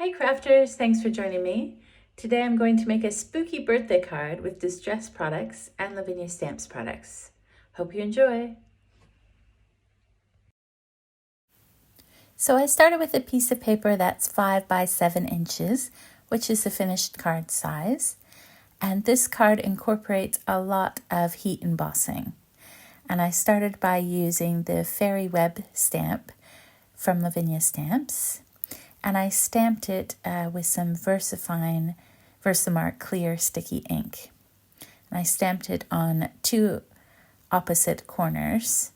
Hi crafters, thanks for joining me. Today I'm going to make a spooky birthday card with Distress products and Lavinia Stamps products. Hope you enjoy. So I started with a piece of paper that's 5 by 7 inches, which is the finished card size. And this card incorporates a lot of heat embossing. And I started by using the fairy web stamp from Lavinia Stamps. And I stamped it with some Versamark clear sticky ink. And I stamped it on 2 opposite corners.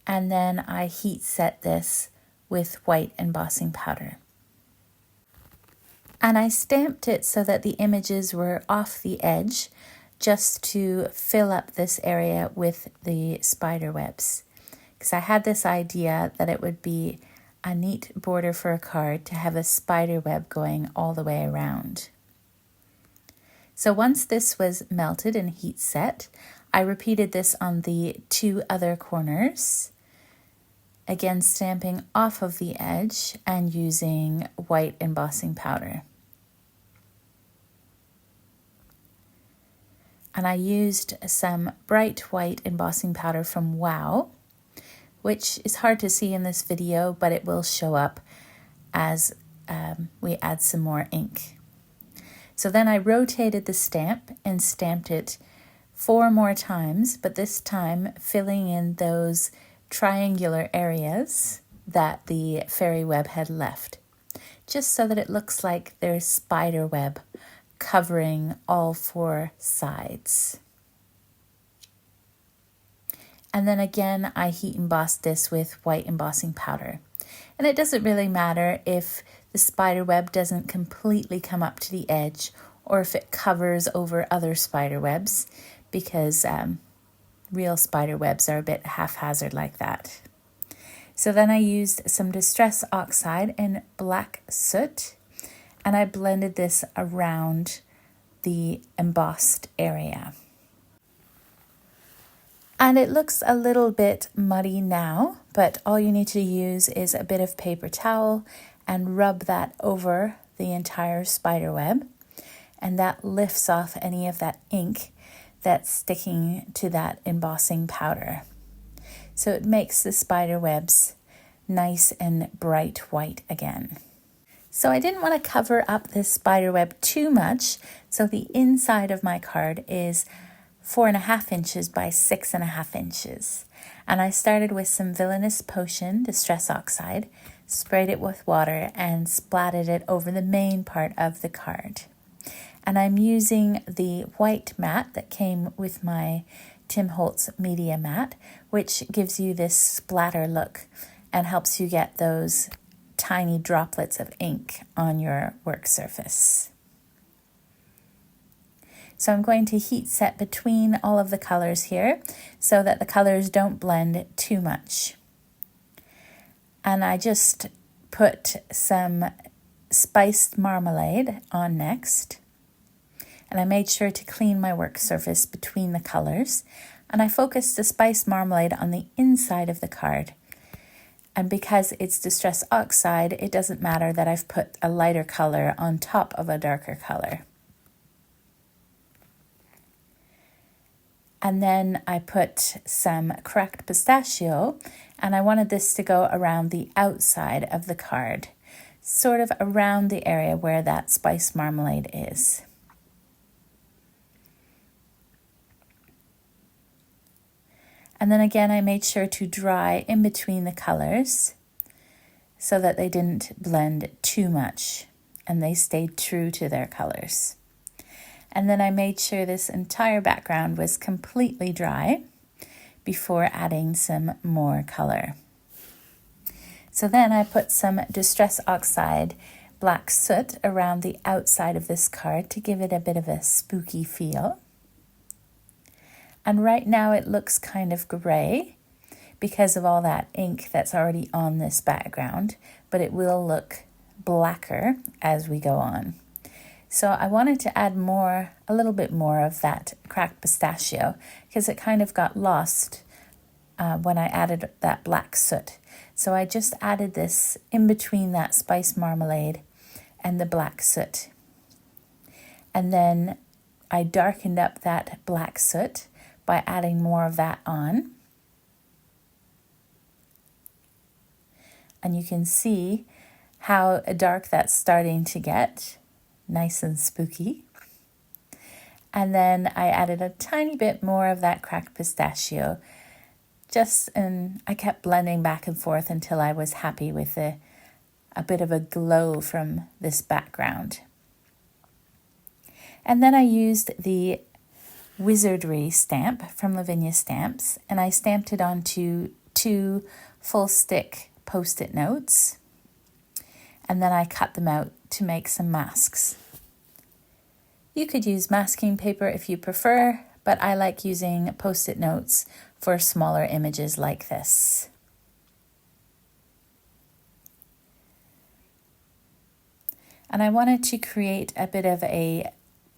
And then I heat set this with white embossing powder. And I stamped it so that the images were off the edge, just to fill up this area with the spider webs. Because I had this idea that it would be a neat border for a card to have a spider web going all the way around. So once this was melted and heat set, I repeated this on the 2 other corners, again stamping off of the edge and using white embossing powder. And I used some bright white embossing powder from Wow, which is hard to see in this video, but it will show up as we add some more ink. So then I rotated the stamp and stamped it 4 more times, but this time filling in those triangular areas that the fairy web had left, just so that it looks like there's spider web covering all 4 sides. And then again, I heat embossed this with white embossing powder. And it doesn't really matter if the spider web doesn't completely come up to the edge or if it covers over other spider webs, because real spider webs are a bit haphazard like that. So then I used some Distress Oxide in black soot, and I blended this around the embossed area. And it looks a little bit muddy now, but all you need to use is a bit of paper towel and rub that over the entire spider web, and that lifts off any of that ink that's sticking to that embossing powder. So it makes the spider webs nice and bright white again. So I didn't want to cover up this spider web too much, so the inside of my card is 4.5 inches by 6.5 inches. And I started with some Villainous Potion Distress Oxide, sprayed it with water, and splatted it over the main part of the card. And I'm using the white mat that came with my Tim Holtz Media mat, which gives you this splatter look and helps you get those tiny droplets of ink on your work surface. So I'm going to heat set between all of the colors here so that the colors don't blend too much. And I just put some spiced marmalade on next. And I made sure to clean my work surface between the colors. And I focused the spiced marmalade on the inside of the card. And because it's Distress Oxide, it doesn't matter that I've put a lighter color on top of a darker color. And then I put some cracked pistachio, and I wanted this to go around the outside of the card, sort of around the area where that spiced marmalade is. And then again, I made sure to dry in between the colors so that they didn't blend too much and they stayed true to their colors. And then I made sure this entire background was completely dry before adding some more color. So then I put some Distress Oxide black soot around the outside of this card to give it a bit of a spooky feel. And right now it looks kind of gray because of all that ink that's already on this background, but it will look blacker as we go on. So I wanted to add a little bit more of that cracked pistachio because it kind of got lost when I added that black soot. So I just added this in between that spice marmalade and the black soot. And then I darkened up that black soot by adding more of that on. And you can see how dark that's starting to get, nice and spooky. And then I added a tiny bit more of that cracked pistachio, and I kept blending back and forth until I was happy with a bit of a glow from this background. And then I used the Wizardry stamp from Lavinia Stamps, and I stamped it onto 2 full stick Post-it notes, and then I cut them out to make some masks. You could use masking paper if you prefer, but I like using Post-it notes for smaller images like this. And I wanted to create a bit of a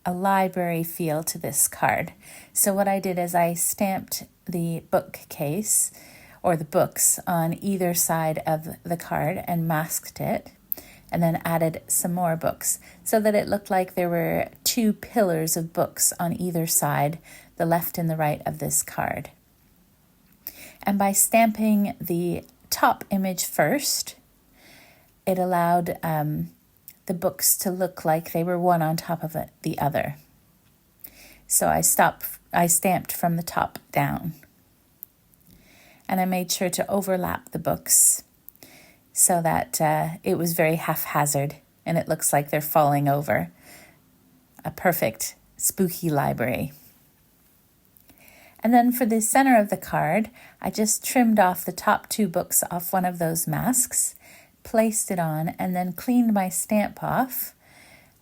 library feel to this card. So what I did is I stamped the bookcase or the books on either side of the card and masked it, and then added some more books so that it looked like there were 2 pillars of books on either side, the left and the right of this card. And by stamping the top image first, it allowed the books to look like they were one on top of the other. So I stamped from the top down. And I made sure to overlap the books so that it was very haphazard and it looks like they're falling over. A perfect spooky library. And then for the center of the card, I just trimmed off the top 2 books off one of those masks, placed it on, and then cleaned my stamp off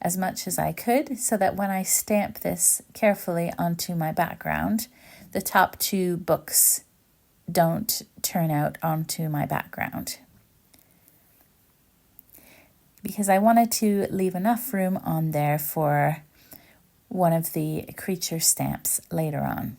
as much as I could so that when I stamp this carefully onto my background, the top 2 books don't turn out onto my background. Because I wanted to leave enough room on there for one of the creature stamps later on.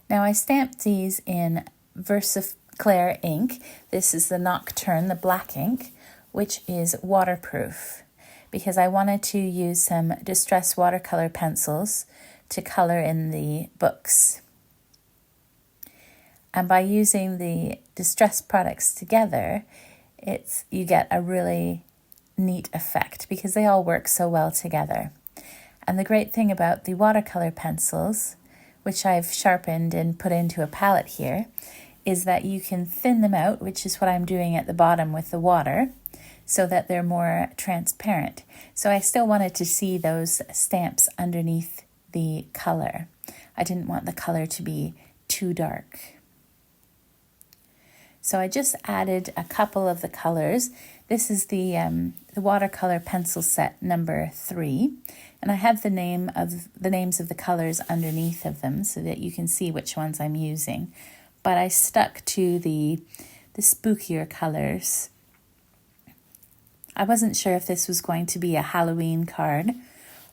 Now I stamped these in Versaclair ink. This is the Nocturne, the black ink, which is waterproof, because I wanted to use some distress watercolor pencils to color in the books. And by using the distress products together, you get a really neat effect because they all work so well together. And the great thing about the watercolor pencils, which I've sharpened and put into a palette here, is that you can thin them out, which is what I'm doing at the bottom with the water, so that they're more transparent. So I still wanted to see those stamps underneath the color. I didn't want the color to be too dark. So I just added a couple of the colors. This is the watercolor pencil set number 3, and I have the names of the colors underneath of them so that you can see which ones I'm using. But I stuck to the spookier colors. I wasn't sure if this was going to be a Halloween card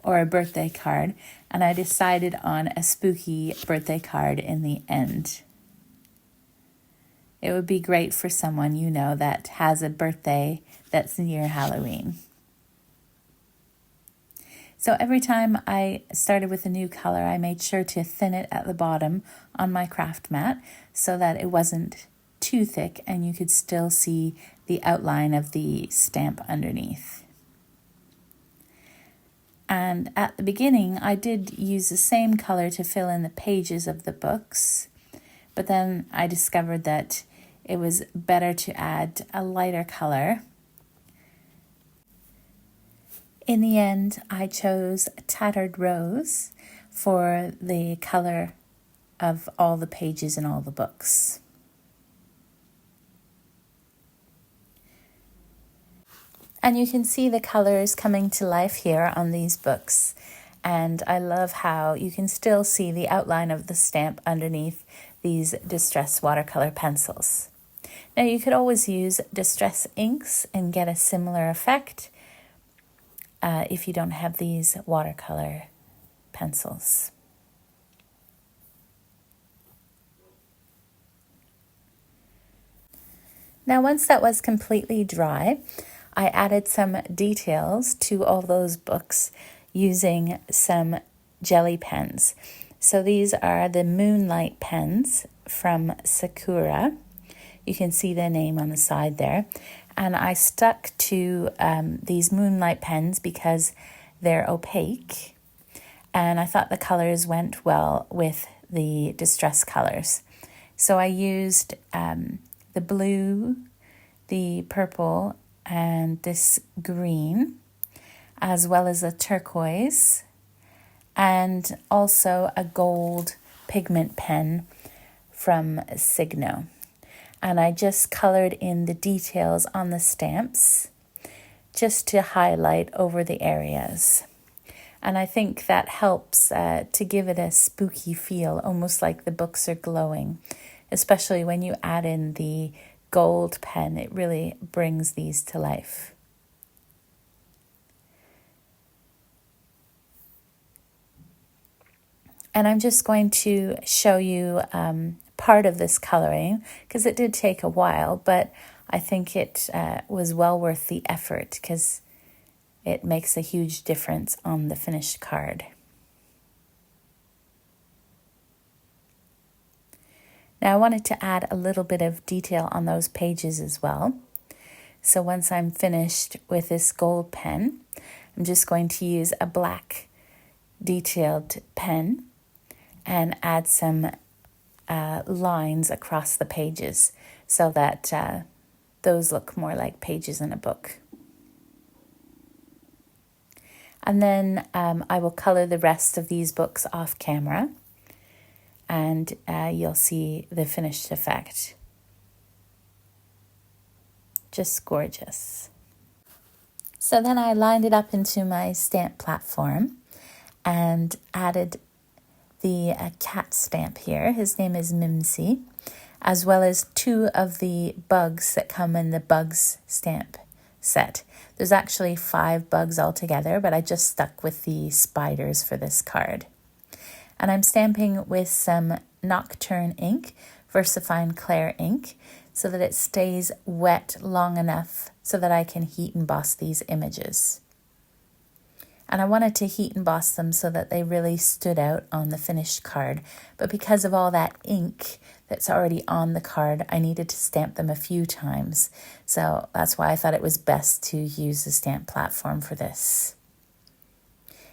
or a birthday card, and I decided on a spooky birthday card in the end. It would be great for someone you know that has a birthday that's near Halloween. So every time I started with a new color, I made sure to thin it at the bottom on my craft mat so that it wasn't too thick and you could still see the outline of the stamp underneath. And at the beginning, I did use the same color to fill in the pages of the books, but then I discovered that it was better to add a lighter color. In the end, I chose Tattered Rose for the color of all the pages in all the books. And you can see the colors coming to life here on these books. And I love how you can still see the outline of the stamp underneath these distress watercolor pencils. Now you could always use distress inks and get a similar effect if you don't have these watercolor pencils. Now, once that was completely dry, I added some details to all those books using some jelly pens. So these are the Moonlight pens from Sakura. You can see the name on the side there. And I stuck to these Moonlight pens because they're opaque. And I thought the colors went well with the distress colors. So I used the blue, the purple, and this green, as well as a turquoise, and also a gold pigment pen from Signo. And I just colored in the details on the stamps just to highlight over the areas. And I think that helps to give it a spooky feel, almost like the books are glowing, especially when you add in the gold pen. It really brings these to life. And I'm just going to show you part of this coloring because it did take a while, but I think it was well worth the effort because it makes a huge difference on the finished card. Now I wanted to add a little bit of detail on those pages as well. So once I'm finished with this gold pen, I'm just going to use a black detailed pen and add some lines across the pages so that those look more like pages in a book. And then I will color the rest of these books off camera, and you'll see the finished effect. Just gorgeous. So then I lined it up into my stamp platform and added the cat stamp here. His name is Mimsy, as well as 2 of the bugs that come in the bugs stamp set. There's actually 5 bugs altogether, but I just stuck with the spiders for this card. And I'm stamping with some Nocturne ink, VersaFine Clair ink, so that it stays wet long enough so that I can heat emboss these images. And I wanted to heat emboss them so that they really stood out on the finished card. But because of all that ink that's already on the card, I needed to stamp them a few times. So that's why I thought it was best to use the stamp platform for this.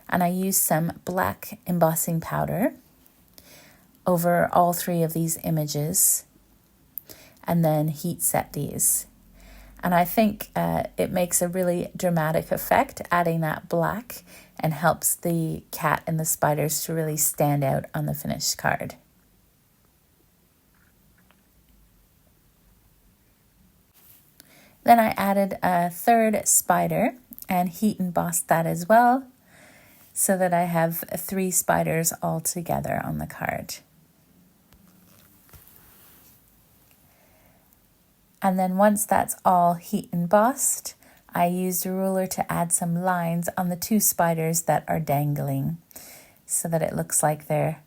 And I used some black embossing powder over all 3 of these images and then heat set these. And I think it makes a really dramatic effect, adding that black, and helps the cat and the spiders to really stand out on the finished card. Then I added a 3rd spider and heat embossed that as well, so that I have 3 spiders all together on the card. And then once that's all heat embossed, I used a ruler to add some lines on the 2 spiders that are dangling so that it looks like they're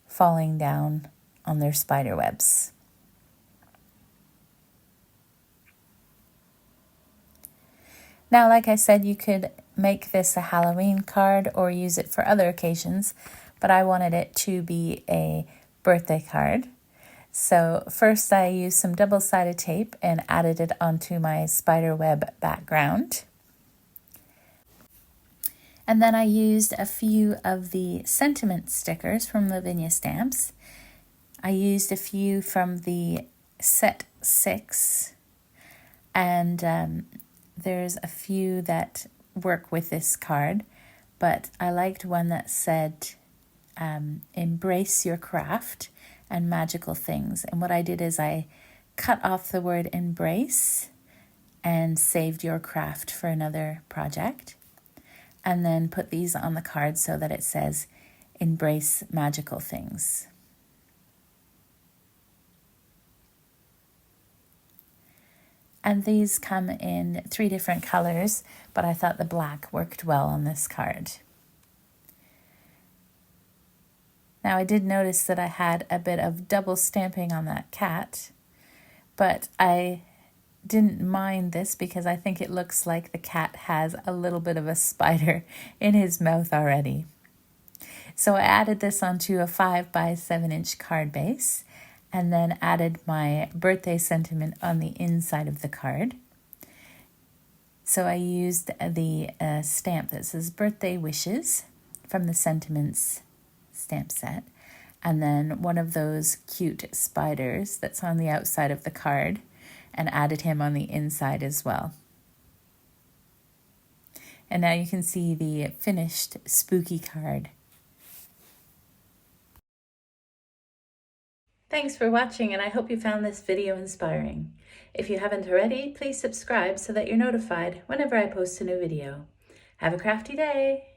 falling down on their spider webs. Now, like I said, you could make this a Halloween card or use it for other occasions, but I wanted it to be a birthday card. So first I used some double-sided tape and added it onto my spider web background. And then I used a few of the sentiment stickers from Lavinia Stamps. I used a few from the set 6, and there's a few that work with this card, but I liked one that said, embrace your craft and magical things. And what I did is I cut off the word embrace and saved your craft for another project, and then put these on the card so that it says embrace magical things. And these come in 3 different colors, but I thought the black worked well on this card. Now I did notice that I had a bit of double stamping on that cat, but I didn't mind this because I think it looks like the cat has a little bit of a spider in his mouth already. So I added this onto a 5 by 7 inch card base and then added my birthday sentiment on the inside of the card. So I used the stamp that says birthday wishes from the sentiments stamp set, and then one of those cute spiders that's on the outside of the card, and added him on the inside as well. And now you can see the finished spooky card. Thanks for watching, and I hope you found this video inspiring. If you haven't already, please subscribe so that you're notified whenever I post a new video. Have a crafty day!